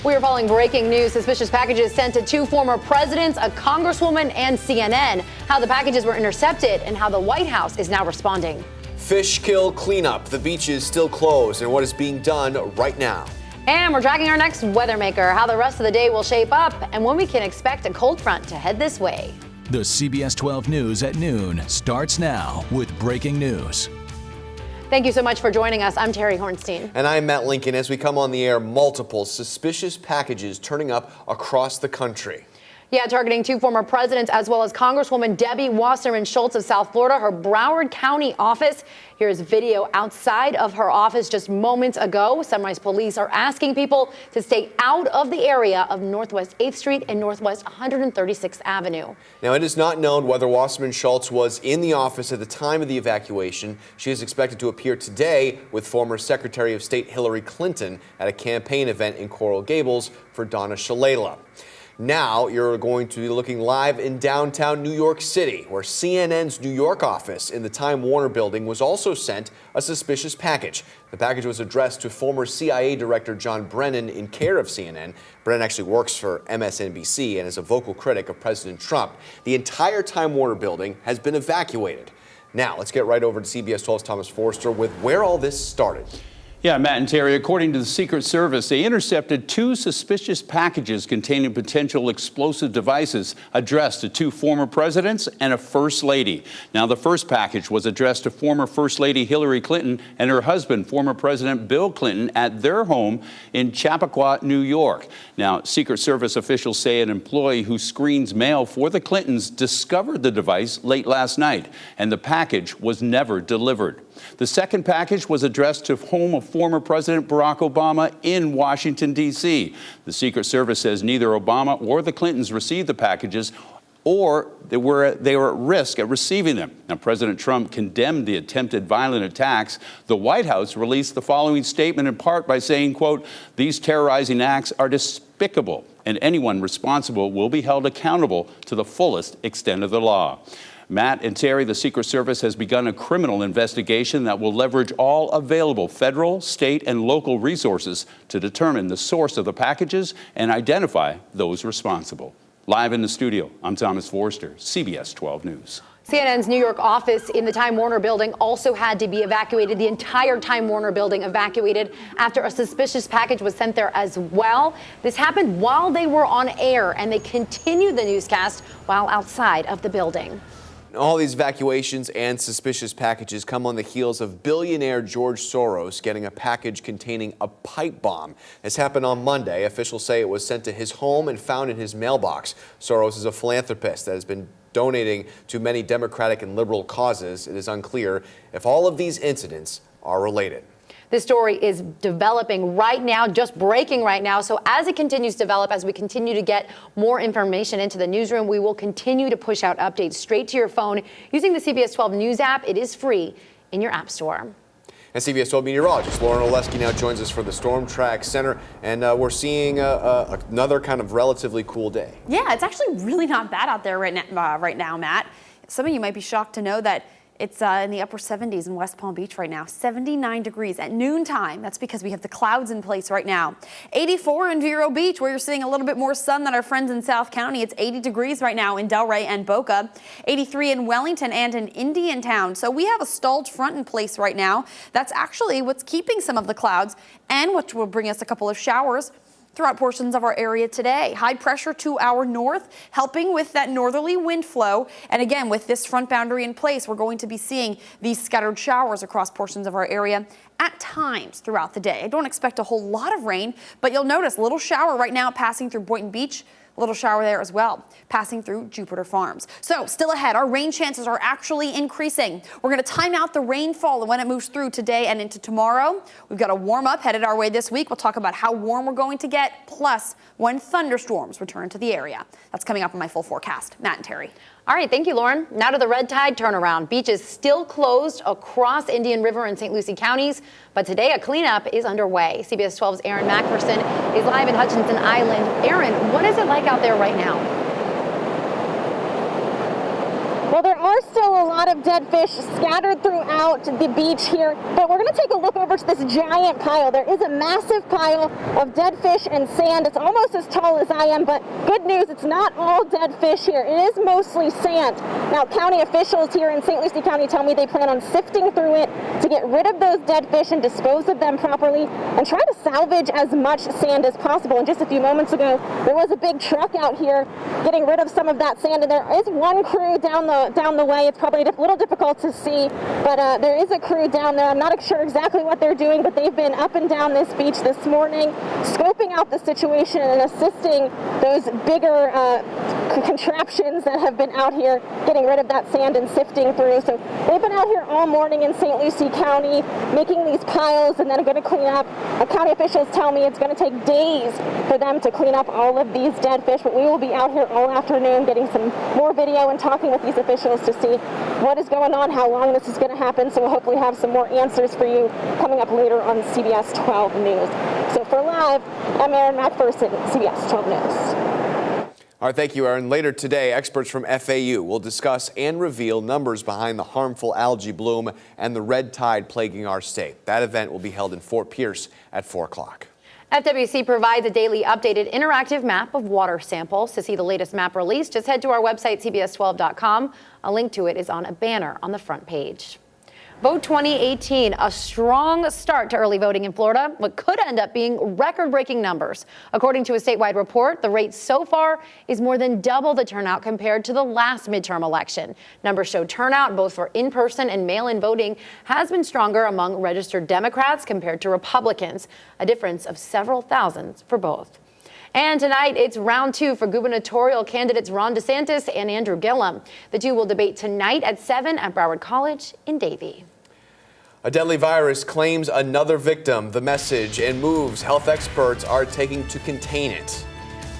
We are following breaking news. Suspicious packages sent to two former presidents, a congresswoman, and CNN. How the packages were intercepted and how the White House is now responding. Fish kill cleanup. The beach is still closed and what is being done right now. And we're tracking our next weather maker, how the rest of the day will shape up and when we can expect a cold front to head this way. The CBS 12 News at noon starts now with breaking news. Thank you so much for joining us. I'm Terry Hornstein. And I'm Matt Lincoln. As we come on the air, multiple suspicious packages turning up across the country. Yeah, targeting two former presidents as well as Congresswoman Debbie Wasserman Schultz of South Florida, her Broward County office. Here's video outside of her office just moments ago. Sunrise police are asking people to stay out of the area of Northwest 8th Street and Northwest 136th Avenue. Now, it is not known whether Wasserman Schultz was in the office at the time of the evacuation. She is expected to appear today with former Secretary of State Hillary Clinton at a campaign event in Coral Gables for Donna Shalala. Now you're going to be looking live in downtown New York City, where CNN's New York office in the Time Warner building was also sent a suspicious package. The package was addressed to former CIA Director John Brennan in care of CNN. Brennan actually works for MSNBC and is a vocal critic of President Trump. The entire Time Warner building has been evacuated. Now let's get right over to CBS 12's Thomas Forster with where all this started. Yeah, Matt and Terry, according to the Secret Service, they intercepted two suspicious packages containing potential explosive devices addressed to two former presidents and a first lady. Now, the first package was addressed to former First Lady Hillary Clinton and her husband, former President Bill Clinton, at their home in Chappaqua, New York. Now, Secret Service officials say an employee who screens mail for the Clintons discovered the device late last night, and the package was never delivered. The second package was addressed to home of former President Barack Obama in Washington, D.C. The Secret Service says neither Obama or the Clintons received the packages or they were at risk at receiving them. Now, President Trump condemned the attempted violent attacks. The White House released the following statement in part by saying, quote, "These terrorizing acts are despicable and anyone responsible will be held accountable to the fullest extent of the law." Matt and Terry, the Secret Service has begun a criminal investigation that will leverage all available federal, state, and local resources to determine the source of the packages and identify those responsible. Live in the studio, I'm Thomas Forster, CBS 12 News. CNN's New York office in the Time Warner building also had to be evacuated. The entire Time Warner building evacuated after a suspicious package was sent there as well. This happened while they were on air, and they continued the newscast while outside of the building. All these evacuations and suspicious packages come on the heels of billionaire George Soros getting a package containing a pipe bomb. This happened on Monday. Officials say it was sent to his home and found in his mailbox. Soros is a philanthropist that has been donating to many Democratic and liberal causes. It is unclear if all of these incidents are related. This story is developing right now, just breaking right now. So as it continues to develop, as we continue to get more information into the newsroom, we will continue to push out updates straight to your phone using the CBS 12 News app. It is free in your app store. And CBS 12 meteorologist Lauren Oleski now joins us for the Storm Track Center. And we're seeing another kind of relatively cool day. Yeah, it's actually really not bad out there right now, Matt. Some of you might be shocked to know that it's in the upper 70s in West Palm Beach right now, 79 degrees at noontime. That's because we have the clouds in place right now. 84 in Vero Beach, where you're seeing a little bit more sun than our friends in South County. It's 80 degrees right now in Delray and Boca. 83 in Wellington and in Indiantown. So we have a stalled front in place right now. That's actually what's keeping some of the clouds and which will bring us a couple of showers throughout portions of our area today. High pressure to our north, helping with that northerly wind flow. And again, with this front boundary in place, we're going to be seeing these scattered showers across portions of our area at times throughout the day. I don't expect a whole lot of rain, but you'll notice a little shower right now passing through Boynton Beach. A little shower there as well, passing through Jupiter Farms. So still ahead, our rain chances are actually increasing. We're going to time out the rainfall and when it moves through today and into tomorrow. We've got a warm up headed our way this week. We'll talk about how warm we're going to get, plus when thunderstorms return to the area. That's coming up in my full forecast. Matt and Terry. All right, thank you, Lauren. Now to the red tide turnaround. Beaches still closed across Indian River and St. Lucie counties, but today a cleanup is underway. CBS 12's Aaron Macpherson is live in Hutchinson Island. Aaron, what is it like out there right now? Well, there are still a lot of dead fish scattered throughout the beach here, but we're going to take a look over to this giant pile. There is a massive pile of dead fish and sand. It's almost as tall as I am, but good news, it's not all dead fish here. It is mostly sand. Now, county officials here in St. Lucie County tell me they plan on sifting through it to get rid of those dead fish and dispose of them properly and try to salvage as much sand as possible. And just a few moments ago, there was a big truck out here getting rid of some of that sand, and there is one crew down the way. It's probably a little difficult to see, but there is a crew down there. I'm not sure exactly what they're doing, but they've been up and down this beach this morning, scoping out the situation and assisting those bigger contraptions that have been out here getting rid of that sand and sifting through. So they've been out here all morning in St. Lucie County making these piles and then going to clean up. County officials tell me it's going to take days for them to clean up all of these dead fish, but we will be out here all afternoon getting some more video and talking with these officials to see what is going on, how long this is going to happen. So we'll hopefully have some more answers for you coming up later on CBS 12 News. So for Live, I'm Erin McPherson, CBS 12 News. All right, thank you, Aaron. Later today, experts from FAU will discuss and reveal numbers behind the harmful algae bloom and the red tide plaguing our state. That event will be held in Fort Pierce at 4 o'clock. FWC provides a daily updated interactive map of water samples. To see the latest map release, just head to our website, CBS12.com. A link to it is on a banner on the front page. Vote 2018, a strong start to early voting in Florida, but could end up being record-breaking numbers. According to a statewide report, the rate so far is more than double the turnout compared to the last midterm election. Numbers show turnout, both for in-person and mail-in voting, has been stronger among registered Democrats compared to Republicans, a difference of several thousands for both. And tonight, it's round 2 for gubernatorial candidates Ron DeSantis and Andrew Gillum. The two will debate tonight at 7 at Broward College in Davie. A deadly virus claims another victim. The message and moves health experts are taking to contain it.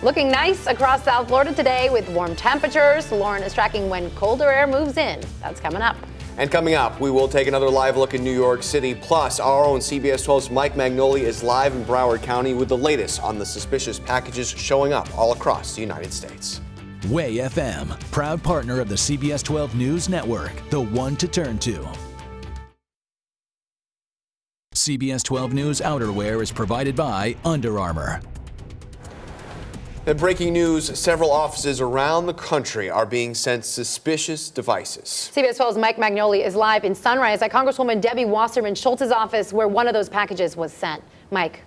Looking nice across South Florida today with warm temperatures. Lauren is tracking when colder air moves in. That's coming up. And coming up, we will take another live look in New York City. Plus, our own CBS 12's Mike Magnoli is live in Broward County with the latest on the suspicious packages showing up all across the United States. Way FM, proud partner of the CBS 12 News Network, the one to turn to. CBS 12 News outerwear is provided by Under Armour. In breaking news, several offices around the country are being sent suspicious devices. CBS 12's Mike Magnoli is live in Sunrise at Congresswoman Debbie Wasserman Schultz's office, where one of those packages was sent. Mike.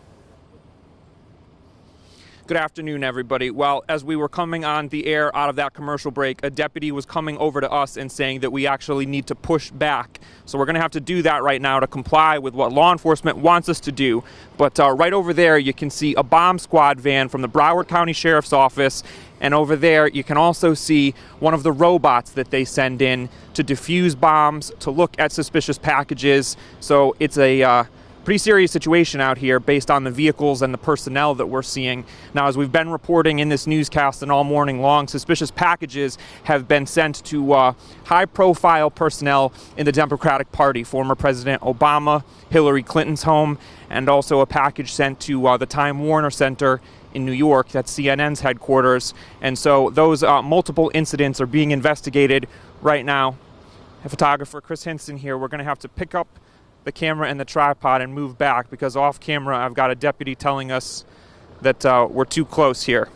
Good afternoon, everybody. Well, as we were coming on the air out of that commercial break, a deputy was coming over to us and saying that we actually need to push back. So we're going to have to do that right now to comply with what law enforcement wants us to do. But right over there, you can see a bomb squad van from the Broward County Sheriff's Office. And over there, you can also see one of the robots that they send in to defuse bombs, to look at suspicious packages. So it's a pretty serious situation out here based on the vehicles and the personnel that we're seeing. Now, as we've been reporting in this newscast and all morning long, suspicious packages have been sent to high-profile personnel in the Democratic Party, former President Obama, Hillary Clinton's home, and also a package sent to the Time Warner Center in New York, that's CNN's headquarters. And so those multiple incidents are being investigated right now. Photographer Chris Hinson here, we're going to have to pick up the camera and the tripod and move back because off camera I've got a deputy telling us that we're too close here.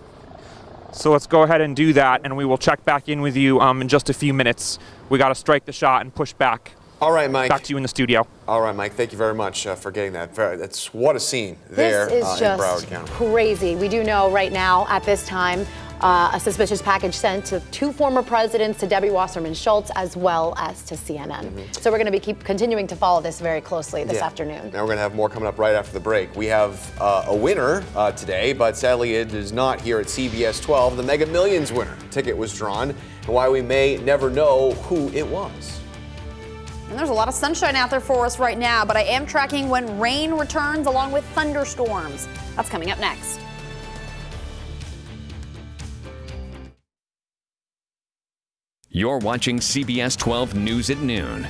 So let's go ahead and do that, and we will check back in with you in just a few minutes. We got to strike the shot and push back. All right, Mike. Back to you in the studio. All right, Mike. Thank you very much for getting that. That's what a scene there This is in Broward just County. crazy. We do know right now at this time a suspicious package sent to 2 former presidents, to Debbie Wasserman Schultz, as well as to CNN. So we're going to be continuing to follow this very closely this afternoon. Now we're going to have more coming up right after the break. We have a winner today, but sadly it is not here at CBS 12. The Mega Millions winner ticket was drawn, and why we may never know who it was. And there's a lot of sunshine out there for us right now, but I am tracking when rain returns along with thunderstorms. That's coming up next. You're watching CBS 12 News at noon.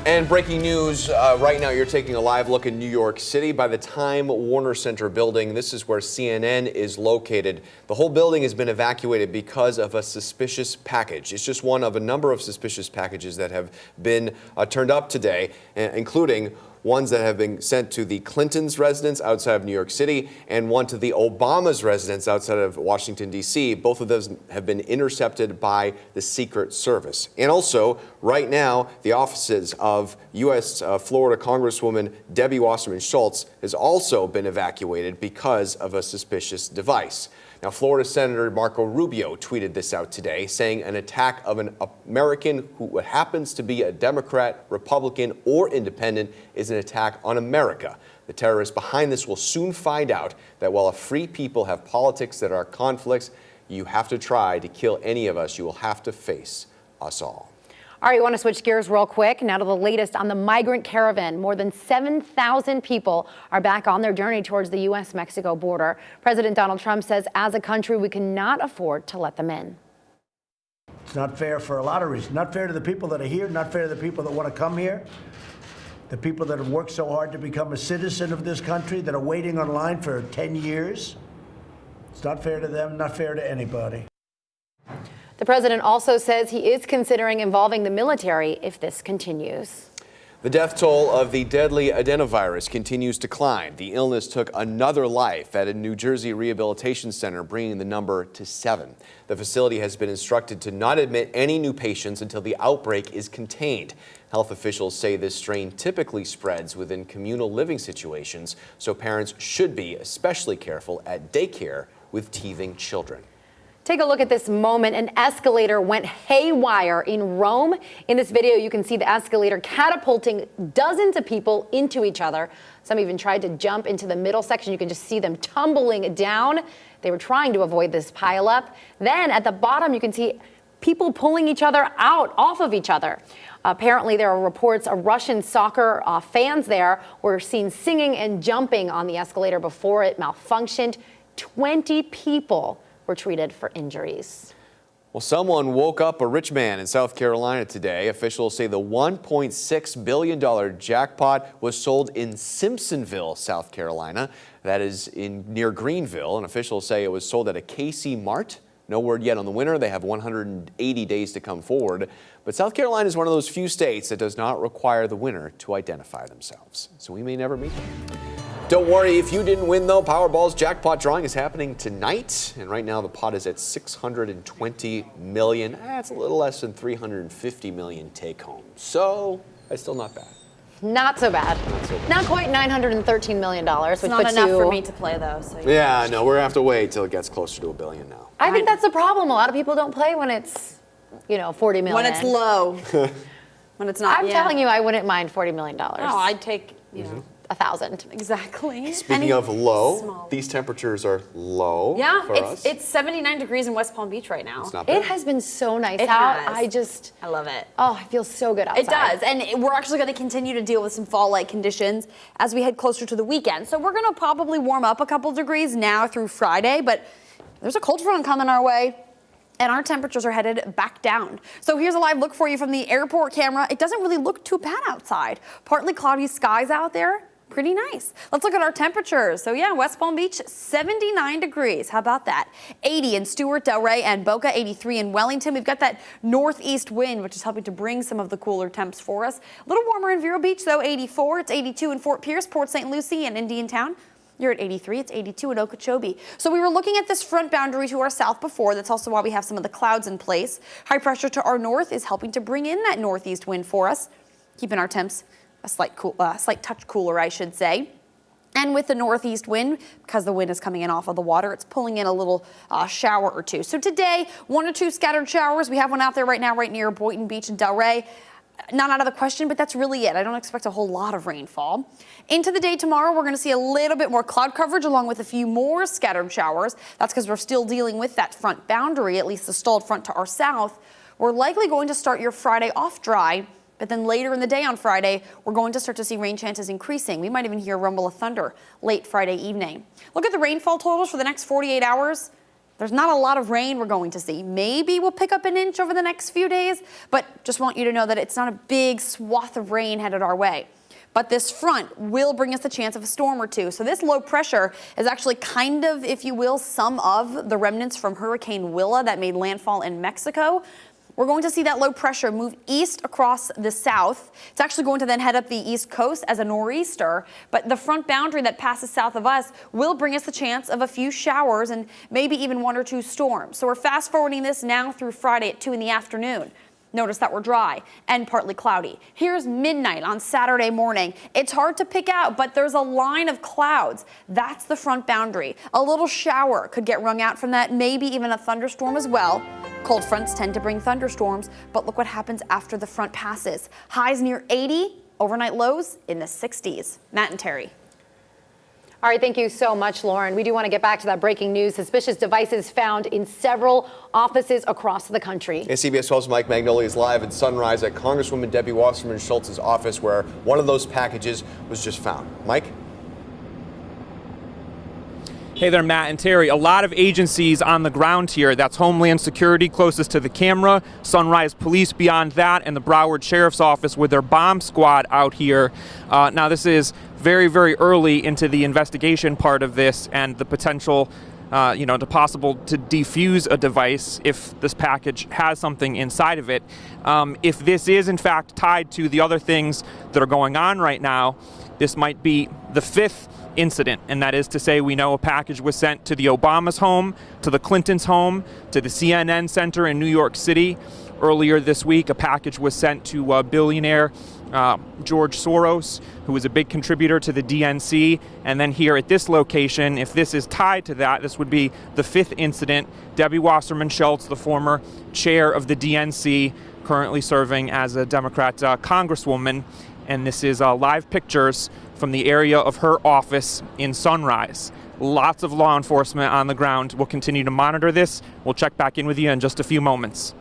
And breaking news right now, you're taking a live look in New York City by the Time Warner Center building. This is where CNN is located. The whole building has been evacuated because of a suspicious package. It's just one of a number of suspicious packages that have been turned up today, including ones that have been sent to the Clintons' residence outside of New York City and one to the Obama's residence outside of Washington, D.C. Both of those have been intercepted by the Secret Service. And also, right now, the offices of U.S. Florida Congresswoman Debbie Wasserman Schultz has also been evacuated because of a suspicious device. Now, Florida Senator Marco Rubio tweeted this out today, saying an attack of an American who happens to be a Democrat, Republican, or independent is an attack on America. The terrorists behind this will soon find out that while a free people have politics that are conflicts, you have to try to kill any of us. You will have to face us all. All right, you want to switch gears real quick now to the latest on the migrant caravan. More than 7,000 people are back on their journey towards the U.S.-Mexico border. President Donald Trump says as a country, we cannot afford to let them in. It's not fair for a lot of reasons. Not fair to the people that are here, not fair to the people that want to come here, the people that have worked so hard to become a citizen of this country, that are waiting online for 10 years. It's not fair to them, not fair to anybody. The president also says he is considering involving the military if this continues. The death toll of the deadly adenovirus continues to climb. The illness took another life at a New Jersey rehabilitation center, bringing the number to 7. The facility has been instructed to not admit any new patients until the outbreak is contained. Health officials say this strain typically spreads within communal living situations, so parents should be especially careful at daycare with teething children. Take a look at this moment. An escalator went haywire in Rome. In this video, you can see the escalator catapulting dozens of people into each other. Some even tried to jump into the middle section. You can just see them tumbling down. They were trying to avoid this pileup. Then at the bottom, you can see people pulling each other out off of each other. Apparently, there are reports of Russian soccer fans there were seen singing and jumping on the escalator before it malfunctioned. 20 people were treated for injuries. Well, someone woke up a rich man in South Carolina today. Officials say the $1.6 billion jackpot was sold in Simpsonville, South Carolina. That is near Greenville. And officials say it was sold at a KC Mart. No word yet on the winner. They have 180 days to come forward. But South Carolina is one of those few states that does not require the winner to identify themselves. So we may never meet them. Don't worry if you didn't win, though. Powerball's jackpot drawing is happening tonight. And right now the pot is at $620 million. That's a little less than $350 million take home. So that's still not bad. Not so bad. Not quite $913 million, which It's not puts enough you... for me to play, though. So Yeah, no, we're going to have to wait till it gets closer to $1 billion now. I think that's the problem. A lot of people don't play when it's, you know, 40 million. When it's low. When it's not. I'm telling you, I wouldn't mind $40 million. No, I'd take, you know. 1,000. Exactly. Speaking of low, these temperatures are low for us. It's 79 degrees in West Palm Beach right now. It's not bad. It has been so nice It out. has. I love it. Oh, I feel so good outside. It does, and we're actually going to continue to deal with some fall-like conditions as we head closer to the weekend. So we're going to probably warm up a couple degrees now through Friday, but there's a cold front coming our way, and our temperatures are headed back down. So here's a live look for you from the airport camera. It doesn't really look too bad outside. Partly cloudy skies out there. Pretty nice. Let's look at our temperatures. So yeah, West Palm Beach, 79 degrees. How about that? 80 in Stewart, Delray, and Boca, 83 in Wellington. We've got that northeast wind, which is helping to bring some of the cooler temps for us. A little warmer in Vero Beach, though, 84. It's 82 in Fort Pierce, Port St. Lucie, and Indiantown. You're at 83. It's 82 in Okeechobee. So we were looking at this front boundary to our south before. That's also why we have some of the clouds in place. High pressure to our north is helping to bring in that northeast wind for us, keeping our temps a slight touch cooler, I should say. And with the northeast wind, because the wind is coming in off of the water, it's pulling in a little shower or two. So today, 1 or 2 scattered showers. We have one out there right now, right near Boynton Beach and Delray. Not out of the question, but that's really it. I don't expect a whole lot of rainfall. Into the day tomorrow, we're going to see a little bit more cloud coverage along with a few more scattered showers. That's because we're still dealing with that front boundary, at least the stalled front to our south. We're likely going to start your Friday off dry. But then later in the day on Friday, we're going to start to see rain chances increasing. We might even hear a rumble of thunder late Friday evening. Look at the rainfall totals for the next 48 hours. There's not a lot of rain we're going to see. Maybe we'll pick up an inch over the next few days, but just want you to know that it's not a big swath of rain headed our way. But this front will bring us a chance of a storm or two. So this low pressure is actually kind of, if you will, some of the remnants from Hurricane Willa that made landfall in Mexico. We're going to see that low pressure move east across the south. It's actually going to then head up the east coast as a nor'easter, but the front boundary that passes south of us will bring us the chance of a few showers and maybe even 1 or 2 storms. So we're fast forwarding this now through Friday at 2 in the afternoon. Notice that we're dry and partly cloudy. Here's midnight on Saturday morning. It's hard to pick out, but there's a line of clouds. That's the front boundary. A little shower could get wrung out from that, maybe even a thunderstorm as well. Cold fronts tend to bring thunderstorms, but look what happens after the front passes. Highs near 80, overnight lows in the 60s. Matt and Terry. All right, thank you so much, Lauren. We do want to get back to that breaking news. Suspicious devices found in several offices across the country. And CBS 12's Mike Magnoli is live in Sunrise at Congresswoman Debbie Wasserman Schultz's office, where one of those packages was just found. Mike? Hey there, Matt and Terry. A lot of agencies on the ground here. That's Homeland Security closest to the camera, Sunrise Police beyond that, and the Broward Sheriff's Office with their bomb squad out here. Now, this is very, very early into the investigation part of this and the potential, to possible to defuse a device if this package has something inside of it. If this is, in fact, tied to the other things that are going on right now, this might be the 5th incident, and that is to say we know a package was sent to the Obama's home, to the Clintons' home, to the CNN Center in New York City. Earlier this week, a package was sent to billionaire George Soros, who was a big contributor to the DNC. And then here at this location, if this is tied to that, this would be the 5th incident. Debbie Wasserman Schultz, the former chair of the DNC, currently serving as a Democrat congresswoman. And this is live pictures from the area of her office in Sunrise. Lots of law enforcement on the ground. We'll continue to monitor this. We'll check back in with you in just a few moments.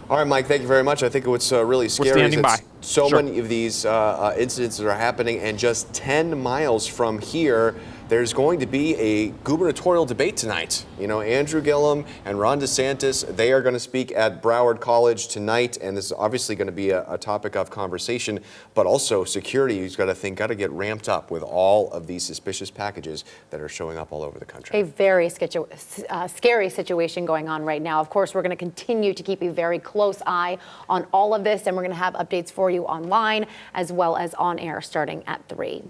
All right, Mike, thank you very much. I think what's really scary is standing by. so Sure. many of these incidents that are happening, and just 10 miles from here, there's going to be a gubernatorial debate tonight. You know, Andrew Gillum and Ron DeSantis, they are going to speak at Broward College tonight, and this is obviously going to be a topic of conversation, but also security, you've got to get ramped up with all of these suspicious packages that are showing up all over the country. A very scary situation going on right now. Of course, we're going to continue to keep a very close eye on all of this, and we're going to have updates for you online as well as on air starting at 3.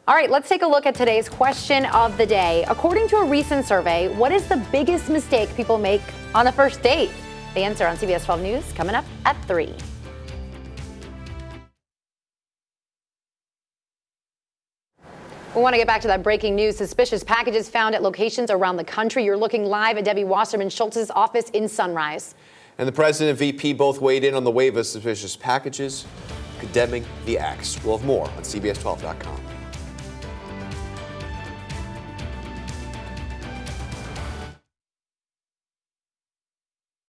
All right, let's take a look at today's question of the day. According to a recent survey, what is the biggest mistake people make on a first date? The answer on CBS 12 News coming up at 3. We want to get back to that breaking news. Suspicious packages found at locations around the country. You're looking live at Debbie Wasserman Schultz's office in Sunrise. And the president and VP both weighed in on the wave of suspicious packages, condemning the acts. We'll have more on CBS12.com.